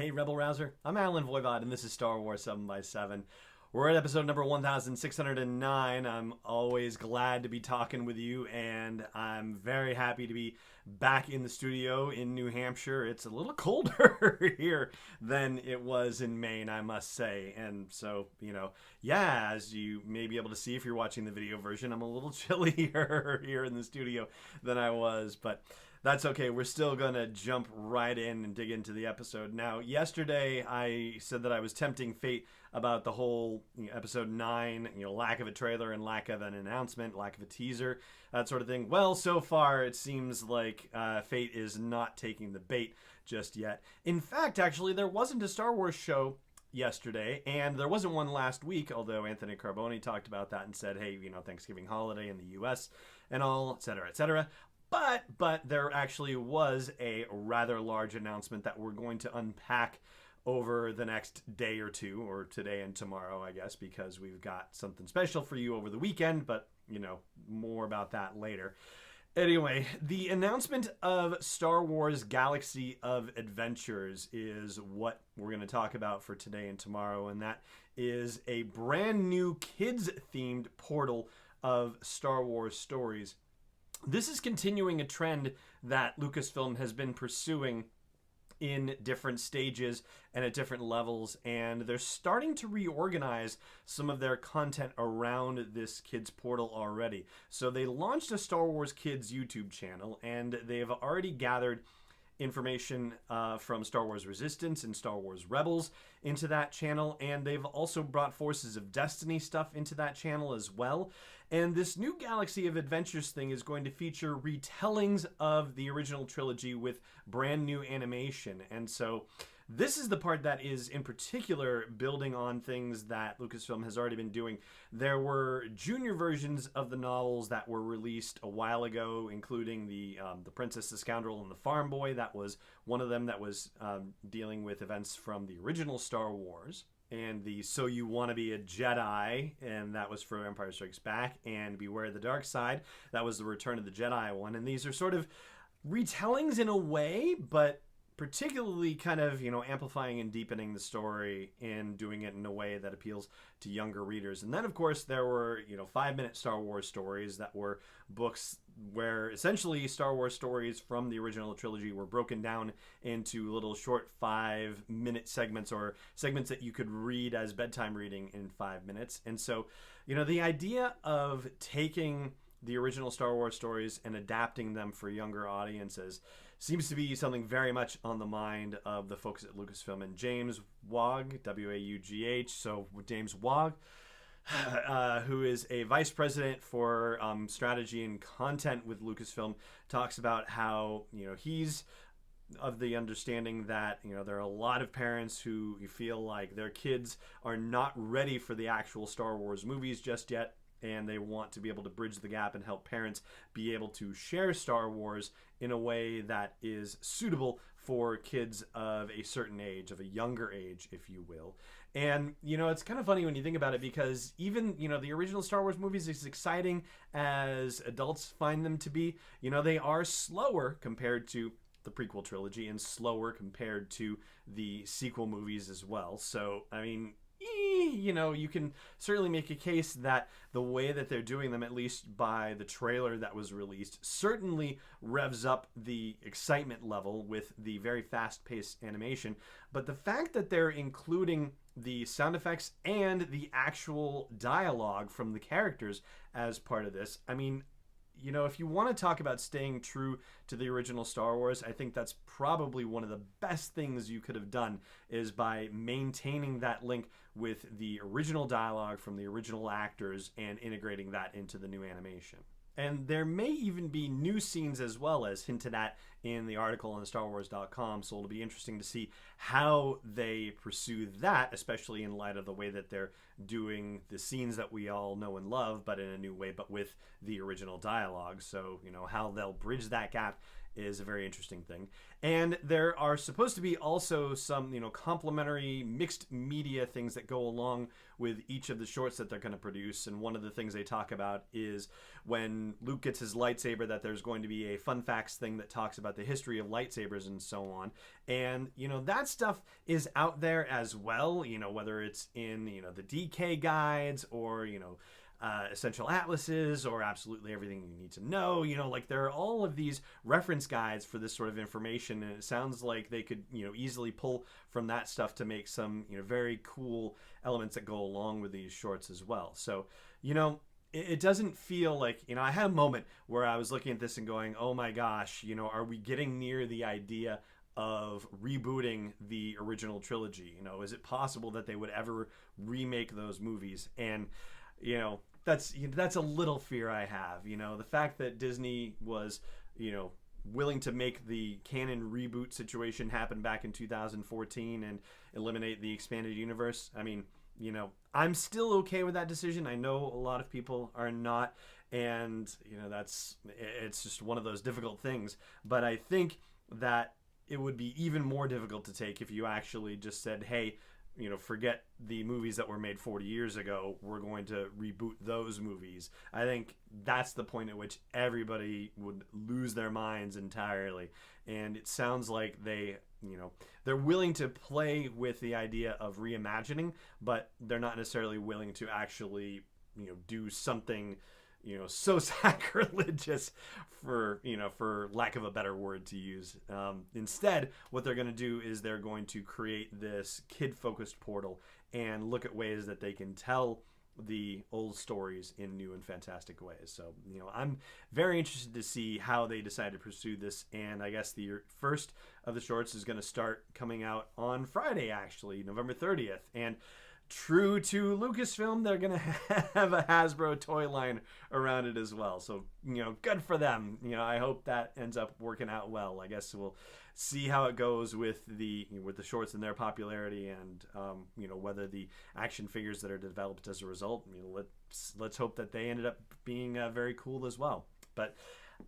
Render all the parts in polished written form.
Hey Rebel Rouser, I'm Alan Voivod and this is Star Wars 7x7. We're at episode number 1609. I'm always glad to be talking with you, and I'm very happy to be back in the studio in New Hampshire. It's a little colder here than it was in Maine, I must say. And so, as you may be able to see if you're watching the video version, I'm a little chillier here in the studio than I was, but that's okay. We're still going to jump right in and dig into the episode. Now, yesterday I said that I was tempting fate about the whole episode 9, lack of a trailer and lack of an announcement, lack of a teaser, that sort of thing. Well, so far it seems like fate is not taking the bait just yet. In fact, actually, there wasn't a Star Wars show yesterday, and there wasn't one last week, although Anthony Carboni talked about that and said, hey, Thanksgiving holiday in the U.S. and all, etc., etc. But there actually was a rather large announcement that we're going to unpack over the next day or two, or today and tomorrow, I guess, because we've got something special for you over the weekend, but, more about that later. Anyway, the announcement of Star Wars Galaxy of Adventures is what we're going to talk about for today and tomorrow, and that is a brand new kids-themed portal of Star Wars stories. This is continuing a trend that Lucasfilm has been pursuing in different stages and at different levels, and they're starting to reorganize some of their content around this kids portal already. So they launched a Star Wars Kids YouTube channel, and they've already gathered information from Star Wars Resistance and Star Wars Rebels into that channel, and they've also brought Forces of Destiny stuff into that channel as well. And this new Galaxy of Adventures thing is going to feature retellings of the original trilogy with brand new animation. And so this is the part that is in particular building on things that Lucasfilm has already been doing. There were junior versions of the novels that were released a while ago, including the Princess, the Scoundrel, and the Farm Boy. That was one of them that was dealing with events from the original Star Wars. And the So You Want to Be a Jedi, and that was for Empire Strikes Back, and Beware the Dark Side. That was the Return of the Jedi one. And these are sort of retellings in a way, but particularly kind of, amplifying and deepening the story and doing it in a way that appeals to younger readers. And then, of course, there were, 5-minute Star Wars stories that were books where essentially Star Wars stories from the original trilogy were broken down into little short 5-minute segments, or segments that you could read as bedtime reading in 5 minutes. And so, the idea of taking the original Star Wars stories and adapting them for younger audiences seems to be something very much on the mind of the folks at Lucasfilm. And James Waugh, W-A-U-G-H, so James Waugh, who is a vice president for strategy and content with Lucasfilm, talks about how, he's of the understanding that, there are a lot of parents who feel like their kids are not ready for the actual Star Wars movies just yet, and they want to be able to bridge the gap and help parents be able to share Star Wars in a way that is suitable for kids of a certain age, of a younger age, if you will. And, it's kind of funny when you think about it, because even, the original Star Wars movies, as exciting as adults find them to be, they are slower compared to the prequel trilogy and slower compared to the sequel movies as well. So, you can certainly make a case that the way that they're doing them, at least by the trailer that was released, certainly revs up the excitement level with the very fast-paced animation. But the fact that they're including the sound effects and the actual dialogue from the characters as part of this, if you want to talk about staying true to the original Star Wars, I think that's probably one of the best things you could have done, is by maintaining that link with the original dialogue from the original actors and integrating that into the new animation. And there may even be new scenes as well, as hinted at in the article on StarWars.com, so it'll be interesting to see how they pursue that, especially in light of the way that they're doing the scenes that we all know and love, but in a new way, but with the original dialogue. So, how they'll bridge that gap is a very interesting thing. And there are supposed to be also some, complementary mixed media things that go along with each of the shorts that they're going to produce. And one of the things they talk about is when Luke gets his lightsaber, that there's going to be a fun facts thing that talks about the history of lightsabers and so on. And, that stuff is out there as well, whether it's in, the DK guides or, essential atlases or absolutely everything you need to know. There are all of these reference guides for this sort of information, and it sounds like they could easily pull from that stuff to make some very cool elements that go along with these shorts as well. So it doesn't feel like, I had a moment where I was looking at this and going, oh my gosh, are we getting near the idea of rebooting the original trilogy? Is it possible that they would ever remake those movies? And that's a little fear I have. The fact that Disney was, willing to make the canon reboot situation happen back in 2014 and eliminate the expanded universe. I mean, I'm still okay with that decision. I know a lot of people are not, and it's just one of those difficult things. But I think that it would be even more difficult to take if you actually just said, hey, forget the movies that were made 40 years ago. We're going to reboot those movies. I think that's the point at which everybody would lose their minds entirely. And it sounds like they're willing to play with the idea of reimagining, but they're not necessarily willing to actually, do something so sacrilegious, for lack of a better word to use. Instead, what they're going to do is they're going to create this kid-focused portal and look at ways that they can tell the old stories in new and fantastic ways. So, I'm very interested to see how they decide to pursue this. And I guess the first of the shorts is going to start coming out on Friday, actually, November 30th. And true to Lucasfilm, they're going to have a Hasbro toy line around it as well. So, good for them. I hope that ends up working out well. I guess we'll see how it goes with the shorts and their popularity, and whether the action figures that are developed as a result. Let's hope that they ended up being very cool as well. But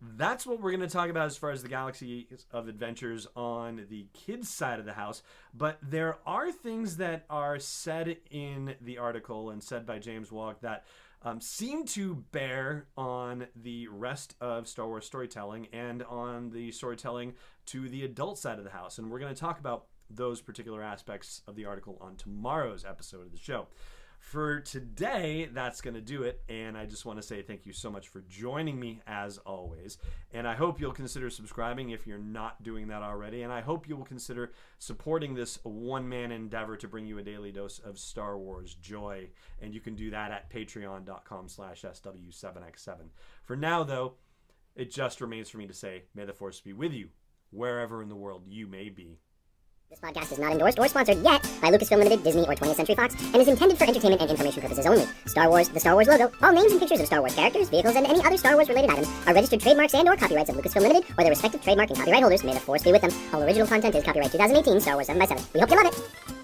that's what we're going to talk about as far as the Galaxy of Adventures on the kids side of the house. But there are things that are said in the article and said by James Walk that seem to bear on the rest of Star Wars storytelling and on the storytelling to the adult side of the house. And we're going to talk about those particular aspects of the article on tomorrow's episode of the show. For today, that's going to do it, and I just want to say thank you so much for joining me, as always, and I hope you'll consider subscribing if you're not doing that already, and I hope you will consider supporting this one-man endeavor to bring you a daily dose of Star Wars joy, and you can do that at patreon.com/SW7X7. For now, though, it just remains for me to say, may the Force be with you, wherever in the world you may be. This podcast is not endorsed or sponsored yet by Lucasfilm Limited, Disney, or 20th Century Fox, and is intended for entertainment and information purposes only. Star Wars, the Star Wars logo, all names and pictures of Star Wars characters, vehicles, and any other Star Wars-related items are registered trademarks and or copyrights of Lucasfilm Limited or their respective trademark and copyright holders. May the Force be with them. All original content is copyright 2018 Star Wars 7x7. We hope you love it!